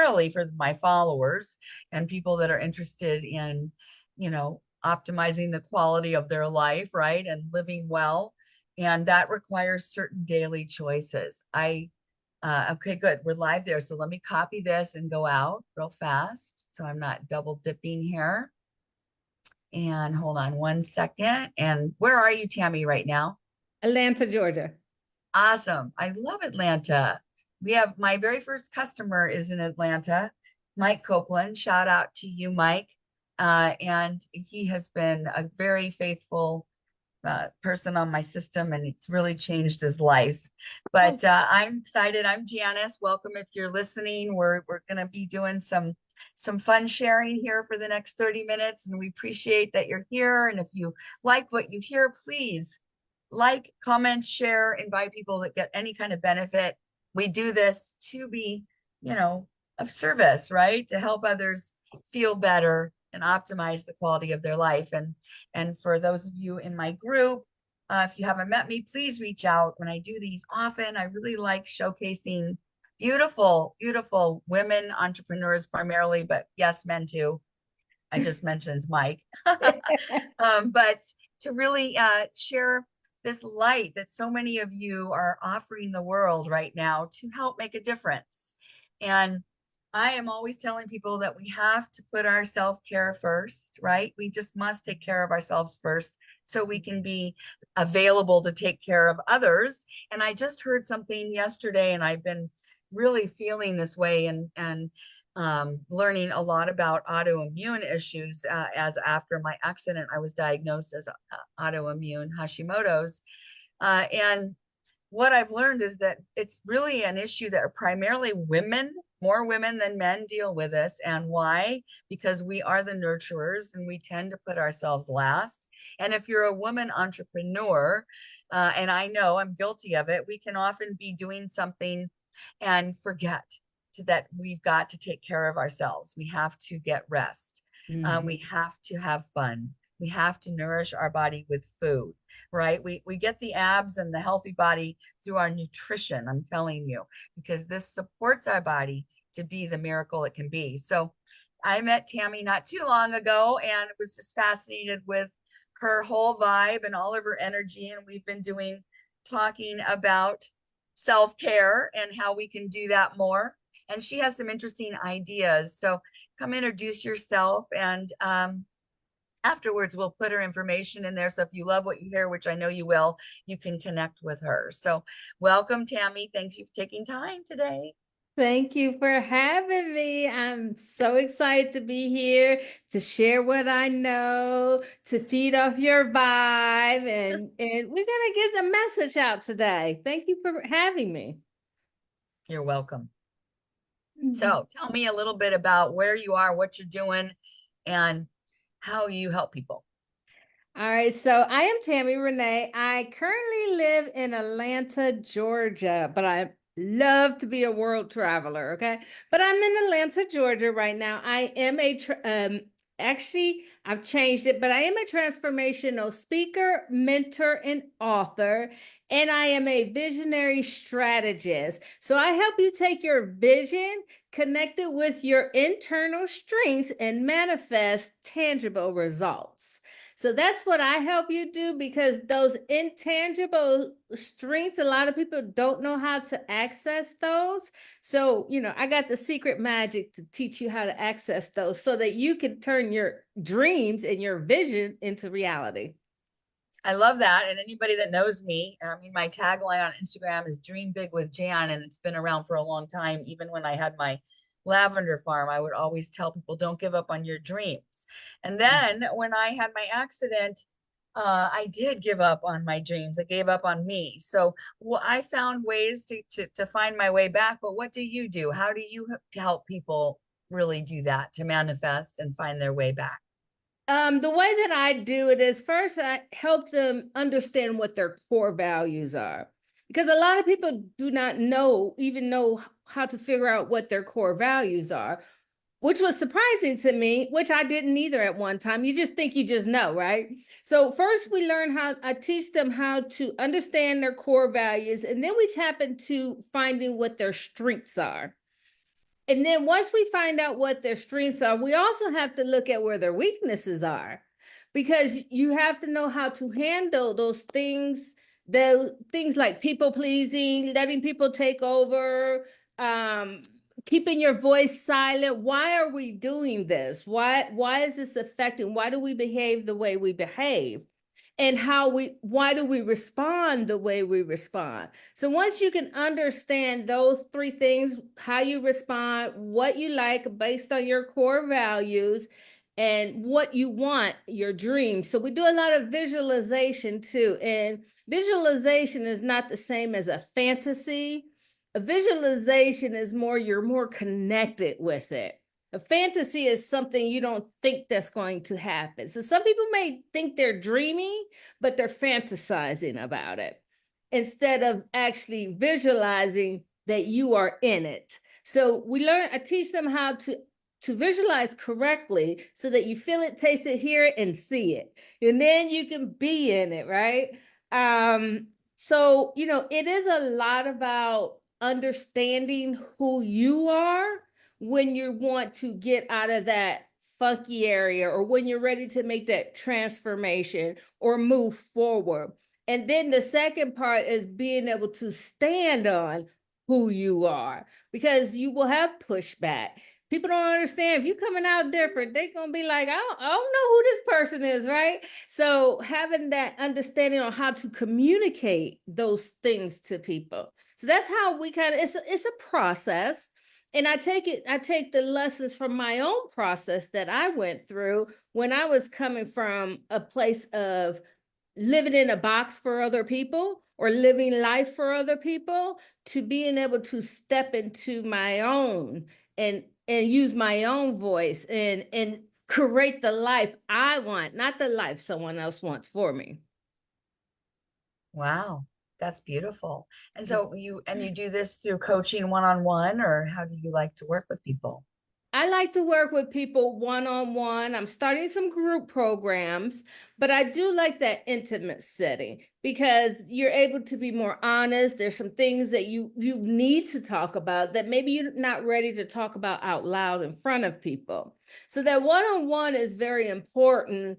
primarily for my followers and people that are interested in, optimizing the quality of their life, right? And living well. And that requires certain daily choices. Okay, good. We're live there. So let me copy this and go out real fast. So I'm not double dipping here. And hold on 1 second. And where are you, Tammy, right now? Atlanta, Georgia. Awesome. I love Atlanta. We have my very first customer is in Atlanta, Mike Copeland. Shout out to you, Mike. And he has been a very faithful person on my system, and it's really changed his life. Oh, But I'm excited. I'm Janice. Welcome if you're listening. We're going to be doing some fun sharing here for the next 30 minutes, and we appreciate that you're here. And if you like what you hear, please like, comment, share, invite people that get any kind of benefit. We do this to be, you know, of service, right? To help others feel better and optimize the quality of their life. And for those of you in my group, if you haven't met me, please reach out. When I do these often, I really like showcasing beautiful, beautiful women entrepreneurs primarily, but yes, men too. I just mentioned Mike. But to really share this light that so many of you are offering the world right now to help make a difference. And I am always telling people that we have to put our self-care first, right? We just must take care of ourselves first so we can be available to take care of others. And I just heard something yesterday, and I've been really feeling this way and learning a lot about autoimmune issues as after my accident, I was diagnosed as autoimmune Hashimoto's. And what I've learned is that it's really an issue that are primarily women, more women than men deal with this. And why? Because we are the nurturers and we tend to put ourselves last. And if you're a woman entrepreneur, and I know I'm guilty of it, we can often be doing something and forget that we've got to take care of ourselves. We have to get rest. We mhm. have to have fun. We have to nourish our body with food, right? We get the abs and the healthy body through our nutrition, I'm telling you, because this supports our body to be the miracle it can be. So I met Tammy not too long ago and was just fascinated with her whole vibe and all of her energy. And we've been talking about self-care and how we can do that more. And she has some interesting ideas. So come introduce yourself, and afterwards we'll put her information in there. So if you love what you hear, which I know you will, you can connect with her. So welcome, Tammy. Thanks you for taking time today. Thank you for having me. I'm so excited to be here to share what I know, to feed off your vibe, and we're gonna get the message out today. Thank you for having me. You're welcome. Mhm. So tell me a little bit about where you are, what you're doing, and how you help people. All right, so I am TammyRenee. I currently live in Atlanta, Georgia, but I love to be a world traveler, okay? But I'm in Atlanta, Georgia right now. I am actually I've changed it, but I am a transformational speaker, mentor, and author, and I am a visionary strategist. So I help you take your vision, connect it with your internal strengths, and manifest tangible results. So that's what I help you do, because those intangible strengths, a lot of people don't know how to access those. So, I got the secret magic to teach you how to access those so that you can turn your dreams and your vision into reality. I love that. And anybody that knows me, I mean, my tagline on Instagram is Dream Big with Jan, and it's been around for a long time. Even when I had my lavender farm, I would always tell people, don't give up on your dreams. And then when I had my accident, I did give up on my dreams. I gave up on me. So well, I found ways to find my way back. But what do you do? How do you help people really do that to manifest and find their way back? The way that I do it is, first I help them understand what their core values are. Because a lot of people do not even know how to figure out what their core values are, which was surprising to me, which I didn't either at one time. You just think you just know, right? So first I teach them how to understand their core values, and then we tap into finding what their strengths are. And then once we find out what their strengths are, we also have to look at where their weaknesses are, because you have to know how to handle those things, the things like people pleasing, letting people take over, um, keeping your voice silent. Why are we doing this? Why is this affecting? Why do we behave the way we behave? And why do we respond the way we respond? So once you can understand those three things, how you respond, what you like based on your core values, and what you want, your dreams. So we do a lot of visualization too. And visualization is not the same as a fantasy. A visualization is more, you're more connected with it. A fantasy is something you don't think that's going to happen. So some people may think they're dreaming, but they're fantasizing about it instead of actually visualizing that you are in it. So I teach them how to visualize correctly so that you feel it, taste it, hear it, and see it. And then you can be in it, right? So, it is a lot about understanding who you are when you want to get out of that funky area, or when you're ready to make that transformation or move forward. And then the second part is being able to stand on who you are, because you will have pushback. People don't understand. If you're coming out different, they're going to be like, I don't know who this person is, right? So having that understanding on how to communicate those things to people. So that's how we it's a process. And I take the lessons from my own process that I went through when I was coming from a place of living in a box for other people, or living life for other people, to being able to step into my own, and use my own voice, and create the life I want, not the life someone else wants for me. Wow, that's beautiful. And so you do this through coaching one-on-one, or how do you like to work with people? I like to work with people one on one. I'm starting some group programs, but I do like that intimate setting because you're able to be more honest. There's some things that you need to talk about that maybe you're not ready to talk about out loud in front of people. So that one on one is very important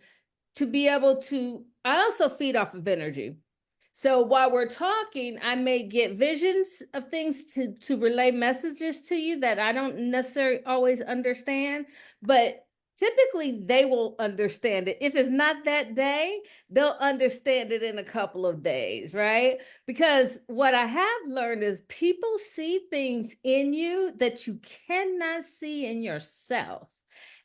to be able to. I also feed off of energy. So while we're talking, I may get visions of things to relay messages to you that I don't necessarily always understand, but typically they will understand it. If it's not that day, they'll understand it in a couple of days, right? Because what I have learned is people see things in you that you cannot see in yourself.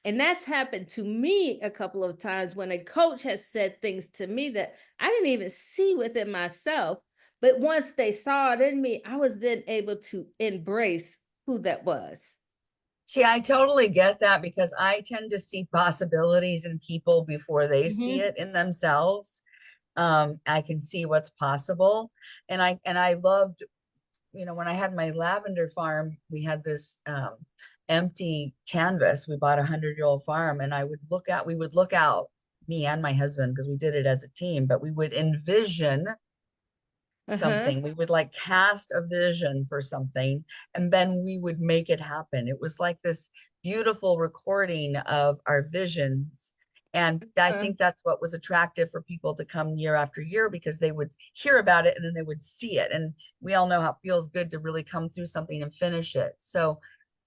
And that's happened to me a couple of times when a coach has said things to me that I didn't even see within myself. But once they saw it in me, I was then able to embrace who that was. See, I totally get that because I tend to see possibilities in people before they see Mm-hmm. it in themselves. I can see what's possible. And I loved, when I had my lavender farm, we had this empty canvas. We bought 100-year-old farm, and we would look out, me and my husband, because we did it as a team, but we would envision Uh-huh. something. We would like cast a vision for something, and then we would make it happen. It was like this beautiful recording of our visions. And I Uh, think that's what was attractive for people to come year after year, because they would hear about it and then they would see it. And we all know how it feels good to really come through something and finish it. So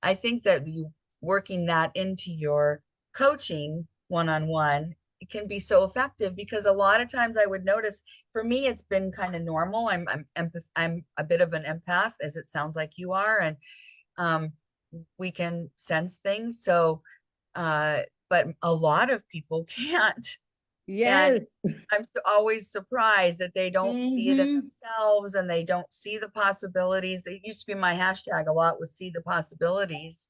I think that you working that into your coaching one-on-one, it can be so effective, because a lot of times I would notice, for me it's been kind of normal. I'm a bit of an empath, as it sounds like you are, and um we can sense things. So uh but a lot of people can't. And yes. always surprised that they don't see it in Mm-hmm. themselves, and they don't see the possibilities. It used to be my hashtag a lot, was see the possibilities,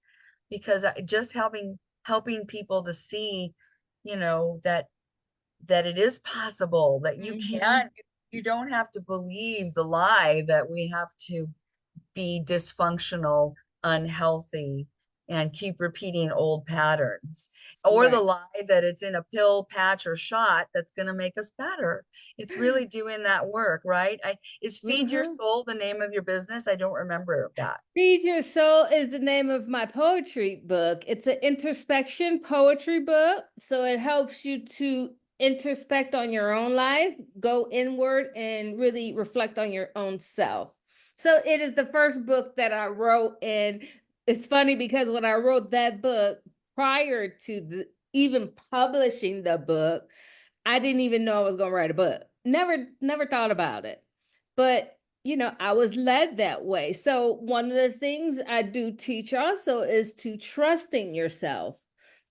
because just helping people to see, that it is possible, that you Mm-hmm. can, you don't have to believe the lie that we have to be dysfunctional, unhealthy, and keep repeating old patterns, or the Right. lie that it's in a pill, patch, or shot that's going to make us better. It's really doing that work, right? Is Feed Your Mhm. Soul the name of your business? I don't remember that. Feed Your Soul is the name of my poetry book. It's an introspection poetry book. So it helps you to introspect on your own life, go inward, and really reflect on your own self. So it is the first book that I wrote. And it's funny because when I wrote that book, prior to even publishing the book, I didn't even know I was going to write a book. Never thought about it. But I was led that way. So one of the things I do teach also is to trusting yourself,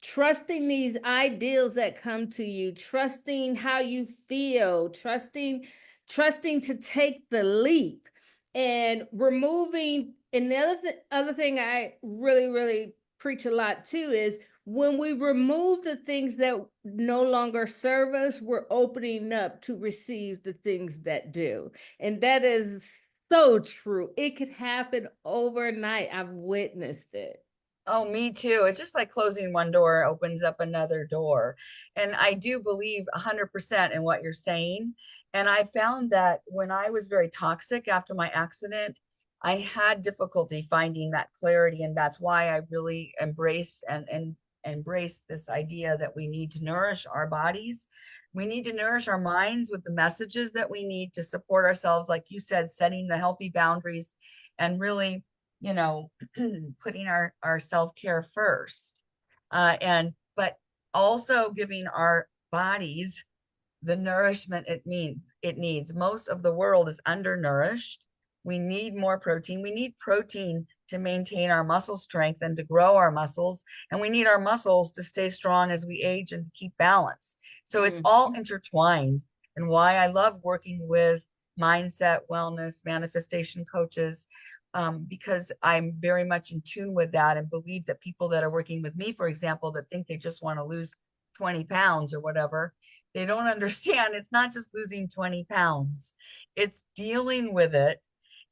trusting these ideals that come to you, trusting how you feel, trusting to take the leap and removing. And the other thing I really preach a lot too is when we remove the things that no longer serve us, we're opening up to receive the things that do. And that is so true. It could happen overnight. I've witnessed it. Oh, me too. It's just like closing one door opens up another door. And I do believe 100% in what you're saying. And I found that when I was very toxic after my accident, I had difficulty finding that clarity. And that's why I really and embrace this idea that we need to nourish our bodies. We need to nourish our minds with the messages that we need to support ourselves, like you said, setting the healthy boundaries and really, you know, putting our self-care first, and but also giving our bodies the nourishment it needs. Most of the world is undernourished. We need more protein. We need protein to maintain our muscle strength and to grow our muscles, and we need our muscles to stay strong as we age and keep balance. So it's Mhm. all intertwined, and why I love working with mindset, wellness, manifestation coaches, because I'm very much in tune with that and believe that people that are working with me, for example, that think they just want to lose 20 pounds or whatever, they don't understand it's not just losing 20 pounds. It's dealing with it.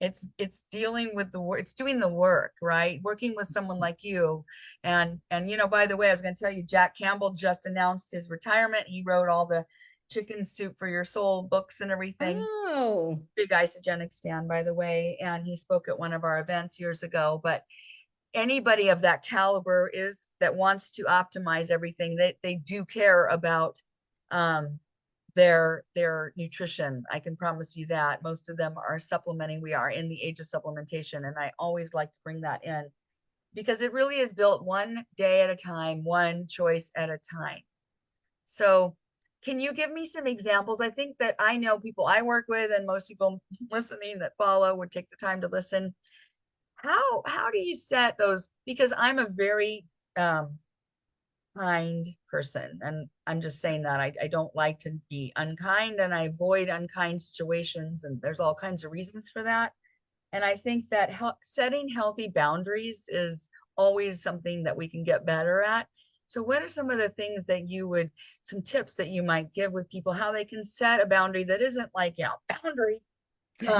It's dealing with the work, it's doing the work, right? Working with someone like you. And by the way, I was going to tell you, Jack Campbell just announced his retirement. He wrote all the Chicken Soup for Your Soul books and everything. Oh, Big Isogenics fan, by the way, and he spoke at one of our events years ago. But anybody of that caliber is that wants to optimize everything, they do care about um, their nutrition. I can promise you that most of them are supplementing. We are in the age of supplementation, and I always like to bring that in because it really is built one day at a time, one choice at a time. So can you give me some examples? I think that I know people I work with and most people listening that follow would take the time to listen. How do you set those? Because I'm a very um, kind person, and I'm just saying that I don't like to be unkind, and I avoid unkind situations, and there's all kinds of reasons for that. And I think that setting healthy boundaries is always something that we can get better at. So, what are some of the things that some tips that you might give with people how they can set a boundary that isn't like, boundary,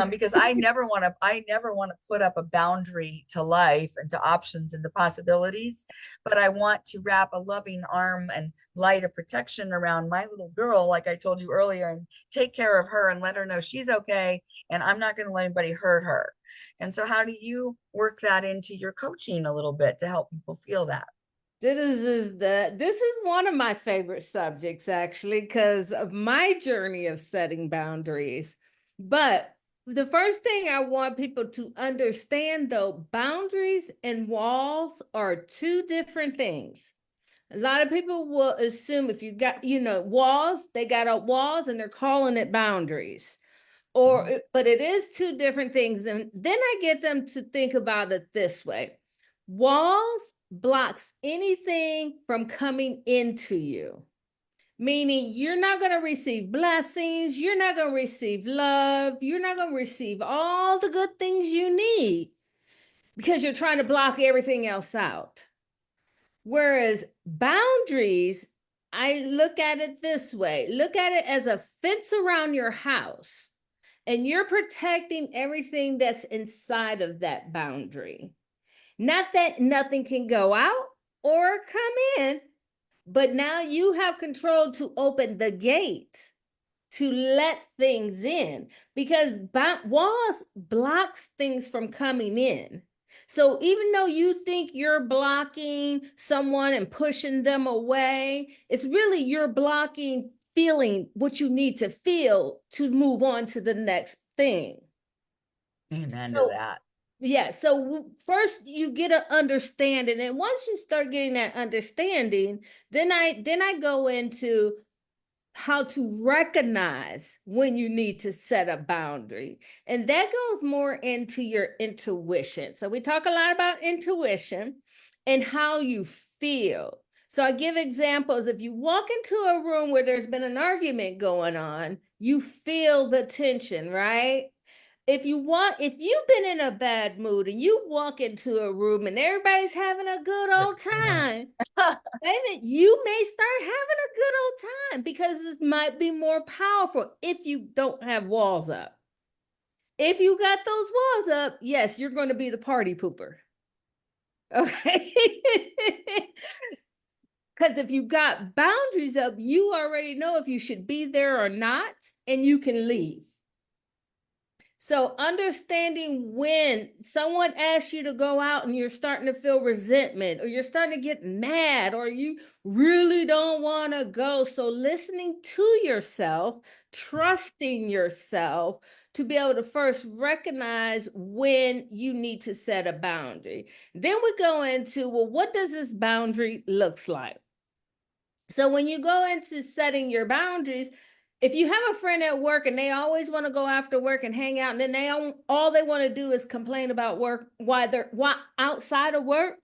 because I never want to put up a boundary to life and to options and to possibilities, but I want to wrap a loving arm and light of protection around my little girl, like I told you earlier, and take care of her and let her know she's okay, and I'm not going to let anybody hurt her. And so, how do you work that into your coaching a little bit to help people feel that? this is one of my favorite subjects actually because of my journey of setting boundaries. But the first thing I want people to understand though, boundaries and walls are two different things. A lot of people will assume if you got, walls, they got up walls and they're calling it boundaries. Mhm. But it is two different things. And then I get them to think about it this way. Walls blocks anything from coming into you, meaning you're not going to receive blessings, you're not going to receive love, you're not going to receive all the good things you need because you're trying to block everything else out. Whereas boundaries, I look at it this way, look at it as a fence around your house, and you're protecting everything that's inside of that boundary. Not that nothing can go out or come in, but now you have control to open the gate to let things in, because walls blocks things from coming in. So even though you think you're blocking someone and pushing them away, it's really you're blocking feeling what you need to feel to move on to the next thing. Amen to So that. yeah, so first you get an understanding, and once you start getting that understanding, then I go into how to recognize when you need to set a boundary. And that goes more into your intuition. So we talk a lot about intuition and how you feel. So I give examples. If you walk into a room where there's been an argument going on, you feel the tension, right? If you've been in a bad mood and you walk into a room and everybody's having a good old time, David, you may start having a good old time because this might be more powerful if you don't have walls up. If you got those walls up, yes, you're going to be the party pooper. Okay. Because if you got boundaries up, you already know if you should be there or not, and you can leave. So understanding when someone asks you to go out and you're starting to feel resentment or you're starting to get mad or you really don't want to go. So listening to yourself, trusting yourself to be able to first recognize when you need to set a boundary. Then we go into, well, what does this boundary looks like? So when you go into setting your boundaries, if you have a friend at work and they always want to go after work and hang out, and then all they want to do is complain about work while they're outside of work,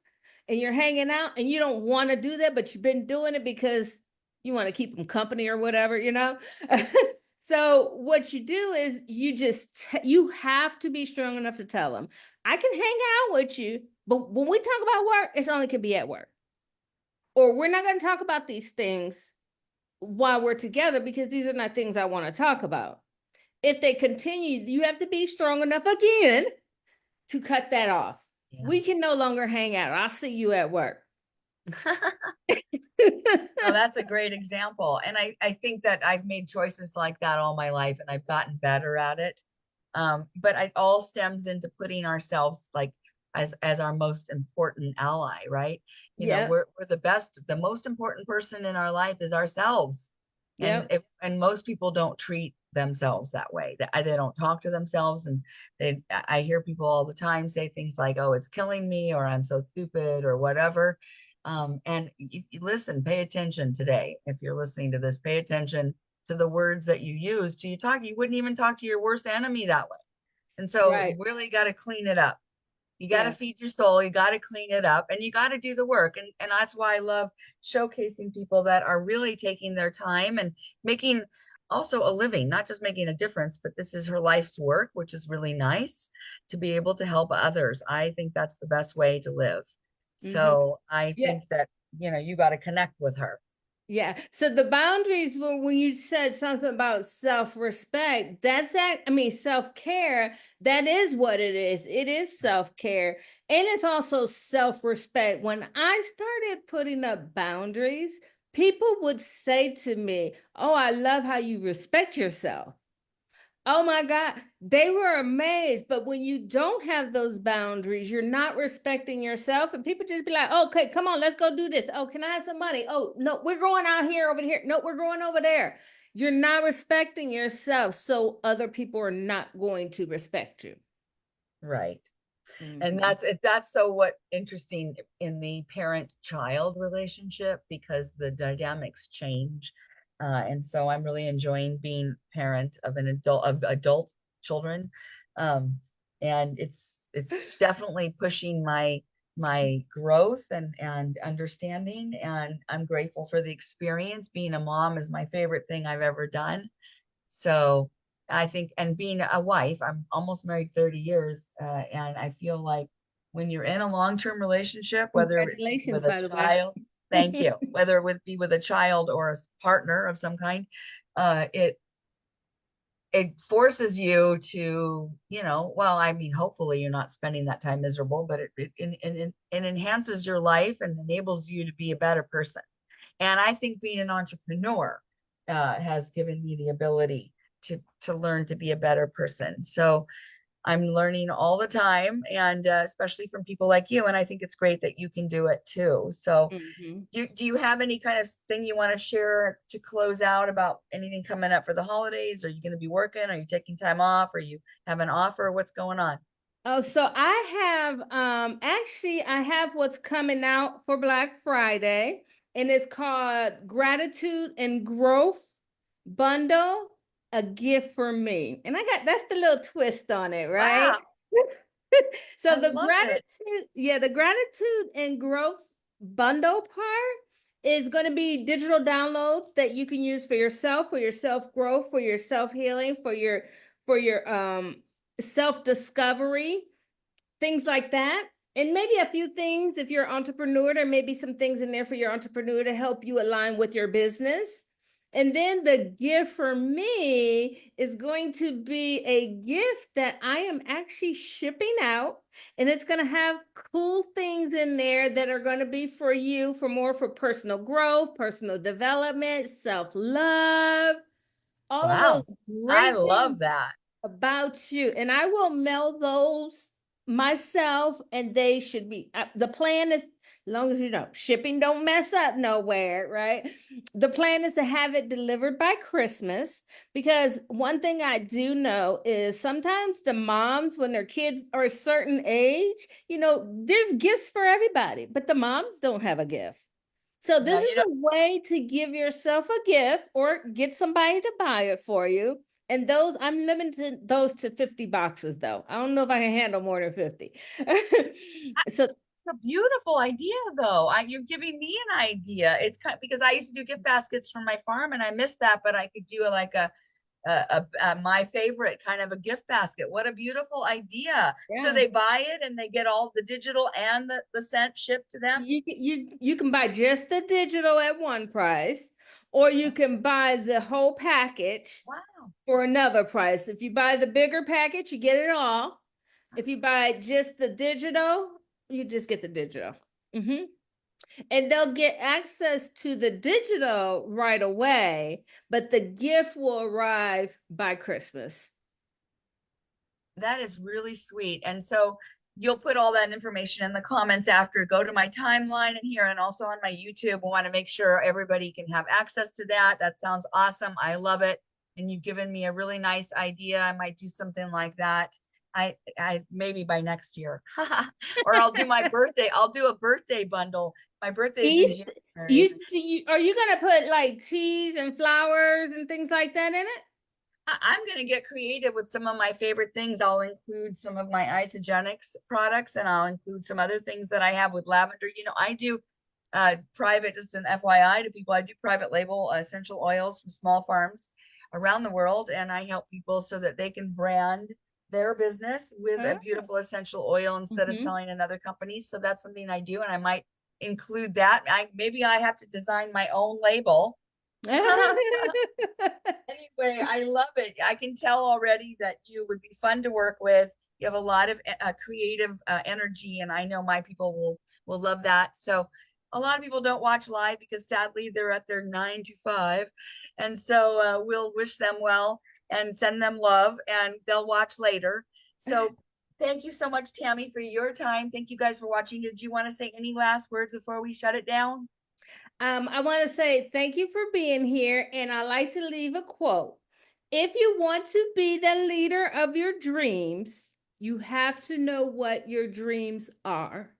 and you're hanging out and you don't want to do that, but you've been doing it because you want to keep them company or whatever, you know. So what you do is you have to be strong enough to tell them, I can hang out with you, but when we talk about work, it's only can be at work, or we're not going to talk about these things while we're together because these are not things I want to talk about. If they continue, you have to be strong enough again to cut that off. Yeah. We can no longer hang out. I'll see you at work. No, that's a great example. And I think that I've made choices like that all my life and I've gotten better at it. But it all stems into putting ourselves like as our most important ally, right? You know, Yep. we're the most important person in our life is ourselves. Yep. And most people don't treat themselves that way. They don't talk to themselves, and I hear people all the time say things like, "Oh, it's killing me," or "I'm so stupid," or whatever. And you listen, pay attention today. If you're listening to this, pay attention to the words that you use to you talk. You wouldn't even talk to your worst enemy that way. And so Right. really got to clean it up. You got to Yeah. feed your soul. You got to clean it up and you got to do the work. And that's why I love showcasing people that are really taking their time and making also a living, not just making a difference, but this is her life's work, which is really nice to be able to help others. I think that's the best way to live. Mm-hmm. So I Yeah. think that, you got to connect with her. Yeah. So the boundaries were when you said something about self-respect, self-care, that is what it is. It is self-care. And it's also self-respect. When I started putting up boundaries, people would say to me, "Oh, I love how you respect yourself." Oh my God, they were amazed. But when you don't have those boundaries, you're not respecting yourself, and people just be like, "Okay, come on, let's go do this. Oh, can I have some money? Oh, no, we're going out here over here. No, we're going over there." You're not respecting yourself, so other people are not going to respect you. Right. And Mhm. that's so what interesting in the parent-child relationship because the dynamics change. And so I'm really enjoying being parent of adult children. Um, and it's definitely pushing my growth and understanding. And I'm grateful for the experience. Being a mom is my favorite thing I've ever done. So I think, and being a wife, I'm almost married 30 years, and I feel like when you're in a long-term relationship, whether it be Congratulations, with a by the way. child, thank you, whether it would be with a child or a partner of some kind, it it forces you to, well, I mean, hopefully you're not spending that time miserable, but it enhances your life and enables you to be a better person. And I think being an entrepreneur has given me the ability to learn to be a better person. So I'm learning all the time, and especially from people like you. And I think it's great that you can do it too. So, Mhm. do you have any kind of thing you want to share to close out about anything coming up for the holidays? Are you going to be working? Are you taking time off? Are you have an offer? What's going on? Oh, so I have actually I have what's coming out for Black Friday, and it's called Gratitude and Growth Bundle, a gift for me. And I got that's the little twist on it, right? Wow, So I the love it. gratitude, yeah, the gratitude and growth bundle part is going to be digital downloads that you can use for your self growth, for your self healing, for your self discovery, things like that. And maybe a few things if you're an entrepreneur, there may be some things in there for your entrepreneur to help you align with your business. And then the gift for me is going to be a gift that I am actually shipping out. And it's going to have cool things in there that are going to be for you for more for personal growth, personal development, self love, all of those Wow, I great love things that. about you. And I will mail those myself, and they should be the plan is, as long as you know shipping don't mess up nowhere, right? The plan is to have it delivered by Christmas, because one thing I do know is sometimes the moms, when their kids are a certain age, there's gifts for everybody, but the moms don't have a gift. So No, this is a way to give yourself a gift or get somebody to buy it for you. And those, I'm limiting those to 50 boxes though. I don't know if I can handle more than 50. So it's a beautiful idea, though. You're giving me an idea. It's kind because I used to do gift baskets for my farm, and I missed that, but I could do like a my favorite kind of a gift basket. What a beautiful idea! So yeah, they buy it and they get all the digital and the scent shipped to them. you can buy just the digital at one price, or you can buy the whole package Wow, for another price. If you buy the bigger package, you get it all. If you buy just the digital, you just get the digital. Mm-hmm. And they'll get access to the digital right away, but the gift will arrive by Christmas. that is really sweet. And so you'll put all that information in the comments after. Go to my timeline in here and also on my YouTube. We want to make sure everybody can have access to that. That sounds awesome. I love it. And you've given me a really nice idea. I might do something like that. I maybe by next year, or I'll do my birthday. I'll do a birthday bundle. My birthday's in East, January. are you gonna put like teas and flowers and things like that in it? I'm going to get creative with some of my favorite things. I'll include some of my isogenics products, and I'll include some other things that I have with lavender. I do private, just an FYI to people, I do private label essential oils from small farms around the world, and I help people so that they can brand their business with a Oh. beautiful essential oil instead of Mhm. selling another company. So that's something I do, and I might include that. Maybe I have to design my own label. Anyway, I love it. I can tell already that you would be fun to work with. You have a lot of creative energy, and I know my people will love that. So, a lot of people don't watch live because sadly they're at their 9 to 5, and so we'll wish them well and send them love, and they'll watch later. So, thank you so much, Tammy, for your time. Thank you guys for watching. Did you want to say any last words before we shut it down? I want to say thank you for being here, and I like to leave a quote. If you want to be the leader of your dreams, you have to know what your dreams are.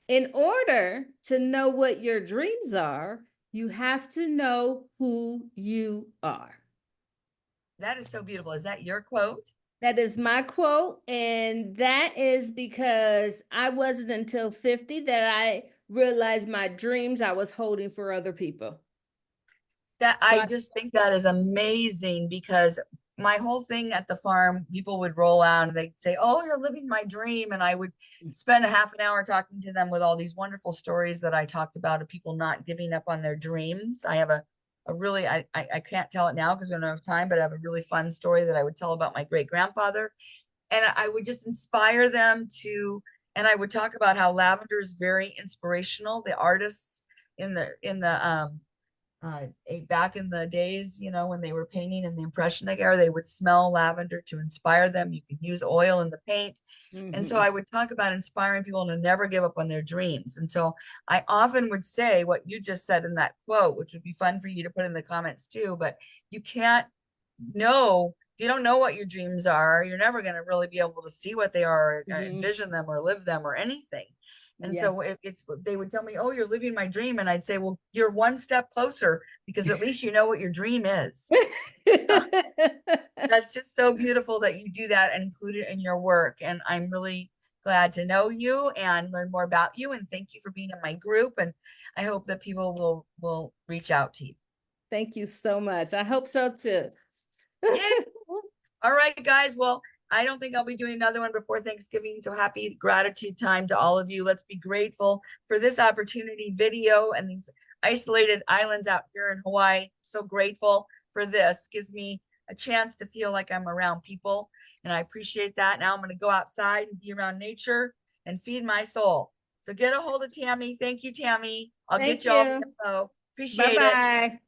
In order to know what your dreams are, you have to know who you are. That is so beautiful. Is that your quote? That is my quote, and that is because I wasn't until 50 that I realized my dreams I was holding for other people. That So I just think that is amazing because my whole thing at the farm, people would roll out and they'd say, "Oh, you're living my dream." And I would spend a half an hour talking to them with all these wonderful stories that I talked about of people not giving up on their dreams. I have a a really, I can't tell it now because we don't have time, but I have a really fun story that I would tell about my great grandfather. And I would just inspire them to, and I would talk about how lavender is very inspirational. The artists back in the days, when they were painting in the Impressionistic era, they would smell lavender to inspire them. You can use oil in the paint. And so Hmm. I would talk about inspiring people to never give up on their dreams. And so I often would say what you just said in that quote, which would be fun for you to put in the comments too, but you can't know if you don't know what your dreams are, you're never going to really be able to see what they are, or Hmm. envision them, or live them, or anything. And Yeah. so they would tell me, "Oh, you're living my dream," and I'd say, "Well, you're one step closer because at least you know what your dream is." So that's just so beautiful that you do that and include it in your work. And I'm really glad to know you and learn more about you. And thank you for being in my group. And I hope that people will reach out to you. Thank you so much. I hope so too. Yay! All right, guys. Well, I don't think I'll be doing another one before Thanksgiving. So happy gratitude time to all of you. Let's be grateful for this opportunity, video, and these isolated islands out here in Hawaii. So grateful for this. Gives me a chance to feel like I'm around people. And I appreciate that. Now I'm going to go outside and be around nature and feed my soul. So get a hold of Tammy. Thank you, Tammy. I'll get Thank you all the you. info. Appreciate it. Bye-bye.